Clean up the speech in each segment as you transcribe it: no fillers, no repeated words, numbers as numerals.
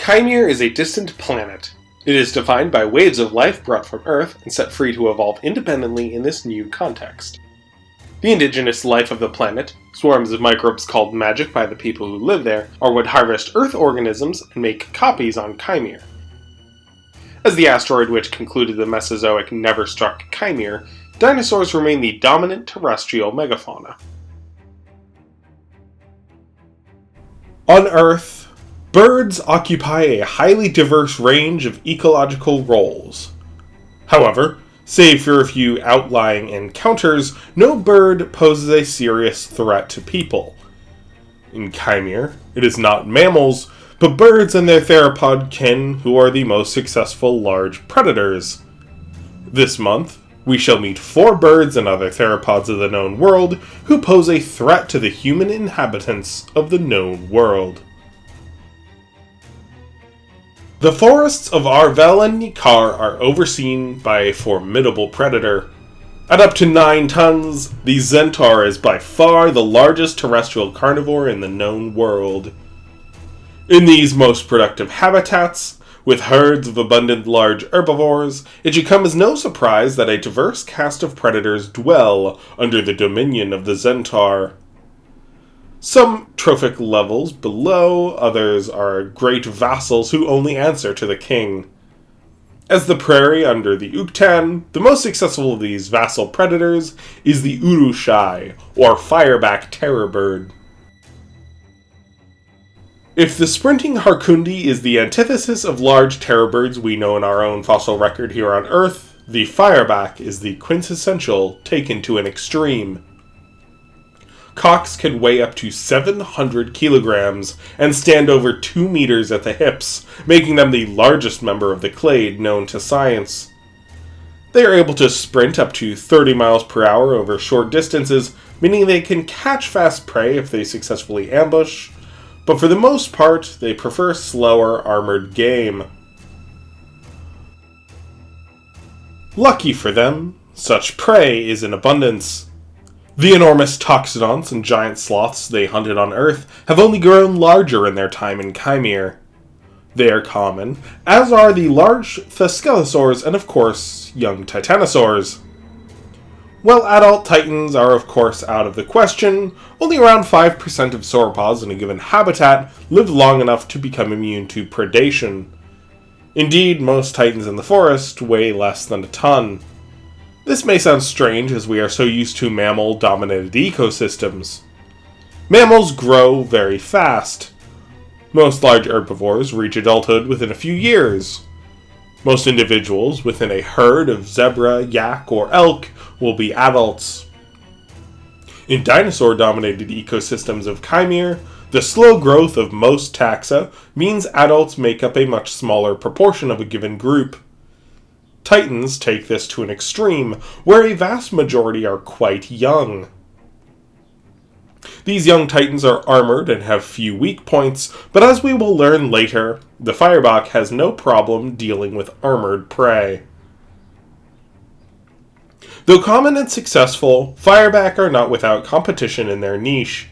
Chimere is a distant planet. It is defined by waves of life brought from Earth and set free to evolve independently in this new context. The indigenous life of the planet, swarms of microbes called magic by the people who live there, are what harvest Earth organisms and make copies on Chimere. As the asteroid which concluded the Mesozoic never struck Chimere, dinosaurs remain the dominant terrestrial megafauna. On Earth, birds occupy a highly diverse range of ecological roles. However, save for a few outlying encounters, no bird poses a serious threat to people. In Chimere, it is not mammals, but birds and their theropod kin who are the most successful large predators. This month, we shall meet 4 birds and other theropods of the known world who pose a threat to the human inhabitants of the known world. The forests of Arvel and Nikar are overseen by a formidable predator. At up to 9 tons, the centaur is by far the largest terrestrial carnivore in the known world. In these most productive habitats, with herds of abundant large herbivores, it should come as no surprise that a diverse cast of predators dwell under the dominion of the centaur. Some trophic levels below, others are great vassals who only answer to the king. As the prairie under the Uktan, the most successful of these vassal predators is the Urushai, or Fireback terror bird. If the sprinting Harkundi is the antithesis of large terror birds we know in our own fossil record here on Earth, the Fireback is the quintessential taken to an extreme. Cocks can weigh up to 700 kilograms and stand over 2 meters at the hips, making them the largest member of the clade known to science. They are able to sprint up to 30 miles per hour over short distances, meaning they can catch fast prey if they successfully ambush, but for the most part, they prefer slower armored game. Lucky for them, such prey is in abundance. The enormous toxodonts and giant sloths they hunted on Earth have only grown larger in their time in Chimere. They are common, as are the large thescelosaurs and of course, young titanosaurs. While adult titans are of course out of the question, only around 5% of sauropods in a given habitat live long enough to become immune to predation. Indeed, most titans in the forest weigh less than a ton. This may sound strange as we are so used to mammal-dominated ecosystems. Mammals grow very fast. Most large herbivores reach adulthood within a few years. Most individuals within a herd of zebra, yak, or elk will be adults. In dinosaur-dominated ecosystems of Chimere, the slow growth of most taxa means adults make up a much smaller proportion of a given group. Titans take this to an extreme, where a vast majority are quite young. These young titans are armored and have few weak points, but as we will learn later, the Fireback has no problem dealing with armored prey. Though common and successful, Fireback are not without competition in their niche.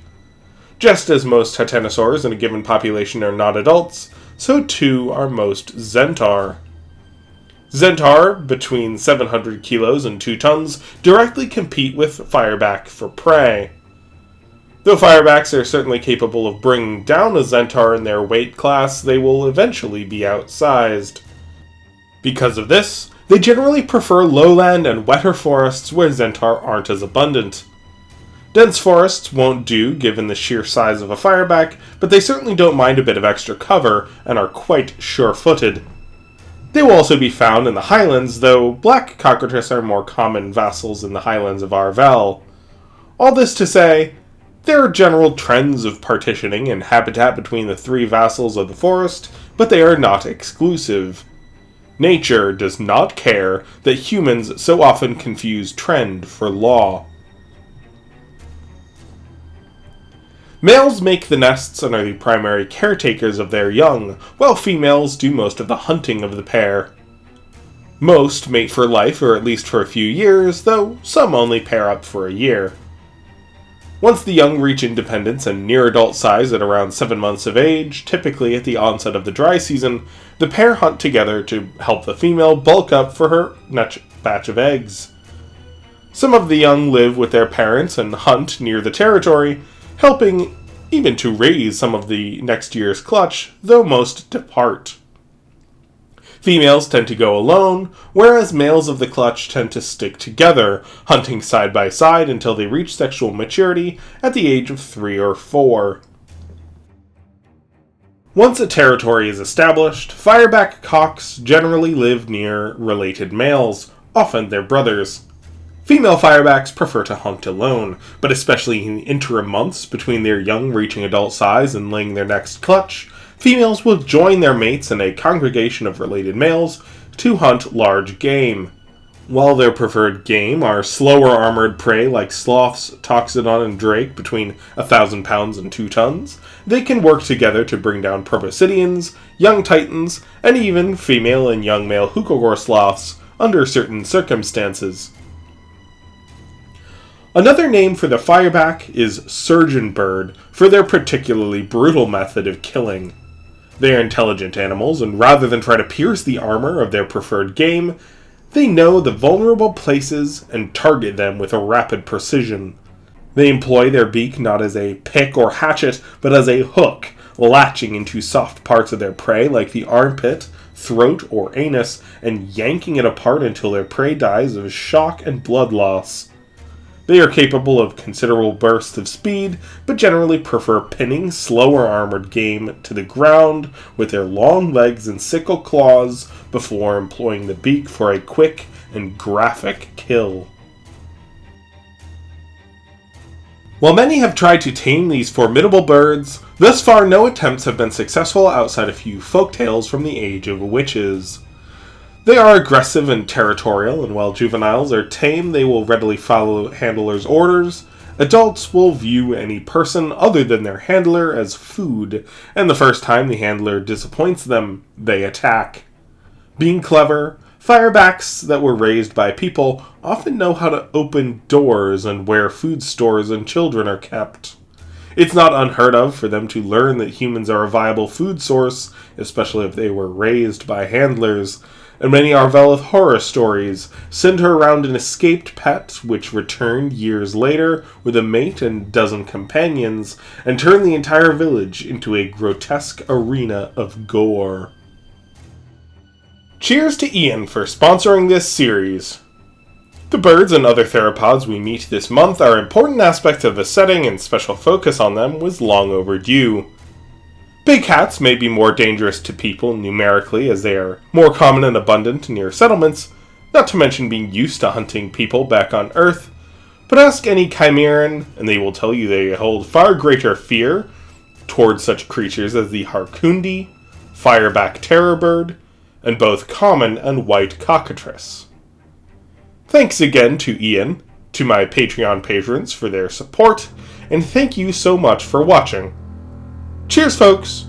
Just as most titanosaurs in a given population are not adults, so too are most centaur. Centaur, between 700 kilos and 2 tons, directly compete with Fireback for prey. Though Firebacks are certainly capable of bringing down a centaur in their weight class, they will eventually be outsized. Because of this, they generally prefer lowland and wetter forests where centaur aren't as abundant. Dense forests won't do given the sheer size of a Fireback, but they certainly don't mind a bit of extra cover and are quite sure-footed. They will also be found in the highlands, though black cockatrices are more common vassals in the highlands of Arvel. All this to say, there are general trends of partitioning and habitat between the 3 vassals of the forest, but they are not exclusive. Nature does not care that humans so often confuse trend for law. Males make the nests and are the primary caretakers of their young, while females do most of the hunting of the pair. Most mate for life, or at least for a few years, though some only pair up for a year. Once the young reach independence and near adult size at around 7 months of age, typically at the onset of the dry season, the pair hunt together to help the female bulk up for her next batch of eggs. Some of the young live with their parents and hunt near the territory, helping even to raise some of the next year's clutch, though most depart. Females tend to go alone, whereas males of the clutch tend to stick together, hunting side by side until they reach sexual maturity at the age of 3 or 4. Once a territory is established, Fireback cocks generally live near related males, often their brothers. Female Firebacks prefer to hunt alone, but especially in the interim months between their young reaching adult size and laying their next clutch, females will join their mates in a congregation of related males to hunt large game. While their preferred game are slower armored prey like sloths, toxodon, and drake between 1,000 pounds and 2 tons, they can work together to bring down proboscideans, young titans, and even female and young male hookagore sloths under certain circumstances. Another name for the Fireback is surgeon bird, for their particularly brutal method of killing. They are intelligent animals, and rather than try to pierce the armor of their preferred game, they know the vulnerable places and target them with a rapid precision. They employ their beak not as a pick or hatchet, but as a hook, latching into soft parts of their prey like the armpit, throat, or anus, and yanking it apart until their prey dies of shock and blood loss. They are capable of considerable bursts of speed, but generally prefer pinning slower armored game to the ground with their long legs and sickle claws before employing the beak for a quick and graphic kill. While many have tried to tame these formidable birds, thus far no attempts have been successful outside a few folktales from the age of witches. They are aggressive and territorial, and while juveniles are tame, they will readily follow handlers' orders. Adults will view any person other than their handler as food, and the first time the handler disappoints them, they attack. Being clever, Firebacks that were raised by people often know how to open doors and where food stores and children are kept. It's not unheard of for them to learn that humans are a viable food source, especially if they were raised by handlers, and many Arvelith horror stories center around an escaped pet which returned years later with a mate and dozen companions and turned the entire village into a grotesque arena of gore. Cheers to Ian for sponsoring this series. The birds and other theropods we meet this month are important aspects of the setting, and special focus on them was long overdue. Big cats may be more dangerous to people numerically as they are more common and abundant near settlements, not to mention being used to hunting people back on Earth, but ask any Chimeran and they will tell you they hold far greater fear towards such creatures as the Harkundi, Fireback terrorbird, and both common and white cockatrice. Thanks again to Ian, to my Patreon patrons for their support, and thank you so much for watching. Cheers, folks!